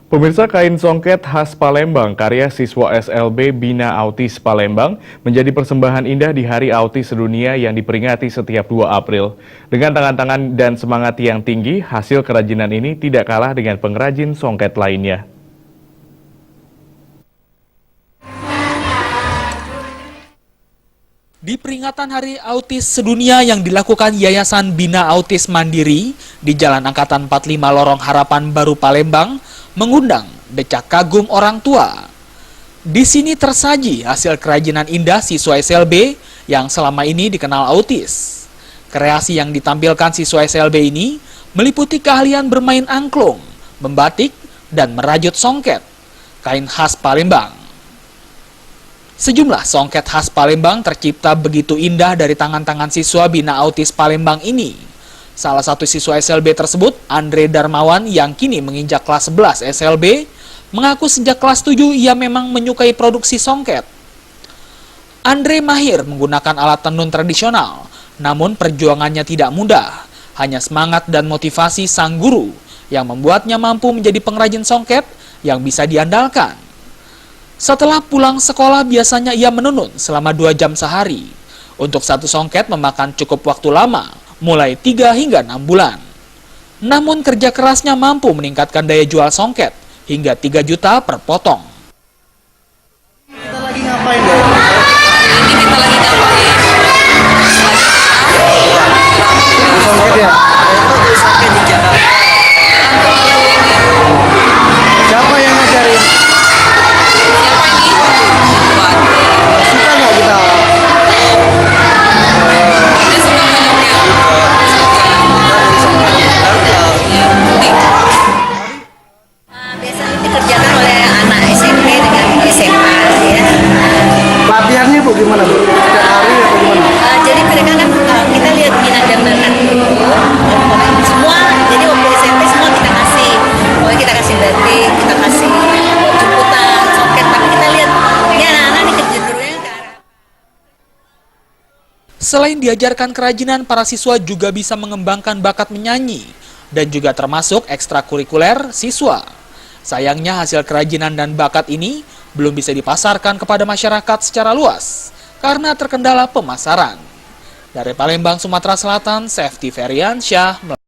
Pemirsa, kain songket khas Palembang karya siswa SLB Bina Autis Palembang menjadi persembahan indah di Hari Autis Sedunia yang diperingati setiap 2 April. Dengan tangan-tangan dan semangat yang tinggi, hasil kerajinan ini tidak kalah dengan pengrajin songket lainnya. Di peringatan Hari Autis Sedunia yang dilakukan Yayasan Bina Autis Mandiri di Jalan Angkatan 45 Lorong Harapan Baru Palembang, mengundang decak kagum orang tua. Di sini tersaji hasil kerajinan indah siswa SLB yang selama ini dikenal autis. Kreasi yang ditampilkan siswa SLB ini meliputi keahlian bermain angklung, membatik, dan merajut songket, kain khas Palembang. Sejumlah songket khas Palembang tercipta begitu indah dari tangan-tangan siswa Bina Autis Palembang ini. Salah satu siswa SLB tersebut, Andre Darmawan yang kini menginjak kelas 11 SLB, mengaku sejak kelas 7 ia memang menyukai produksi songket. Andre mahir menggunakan alat tenun tradisional, namun perjuangannya tidak mudah. Hanya semangat dan motivasi sang guru yang membuatnya mampu menjadi pengrajin songket yang bisa diandalkan. Setelah pulang sekolah biasanya ia menenun selama 2 jam sehari. Untuk satu songket memakan cukup waktu lama, mulai 3 hingga 6 bulan. Namun kerja kerasnya mampu meningkatkan daya jual songket hingga 3 juta per potong. Kita lagi ngapain, Bu? Ini kita lagi ngapain? Songket ya? Itu sampai di Jakarta. Siapa yang ngajarin? Siapa ini? Buat. Suka nggak kita? Dia suka menyongkel. Biasanya dikerjakan oleh anak SMP dengan SMA ya. Latihannya Bu gimana, Bu? Setiap hari atau gimana? Jadi mereka kan kita lihat minat dan bakat dulu. Semua jadi waktu SMP semua kita kasih. Pokoknya kita kasih batik, kita kasih jemputan, songket, tapi kita lihat ini anak-anak nih kecenderungannya ke arah. Selain diajarkan kerajinan, para siswa juga bisa mengembangkan bakat menyanyi dan juga termasuk ekstrakurikuler siswa. Sayangnya hasil kerajinan dan bakat ini belum bisa dipasarkan kepada masyarakat secara luas karena terkendala pemasaran. Dari Palembang, Sumatera Selatan, Sefti Feriansyah.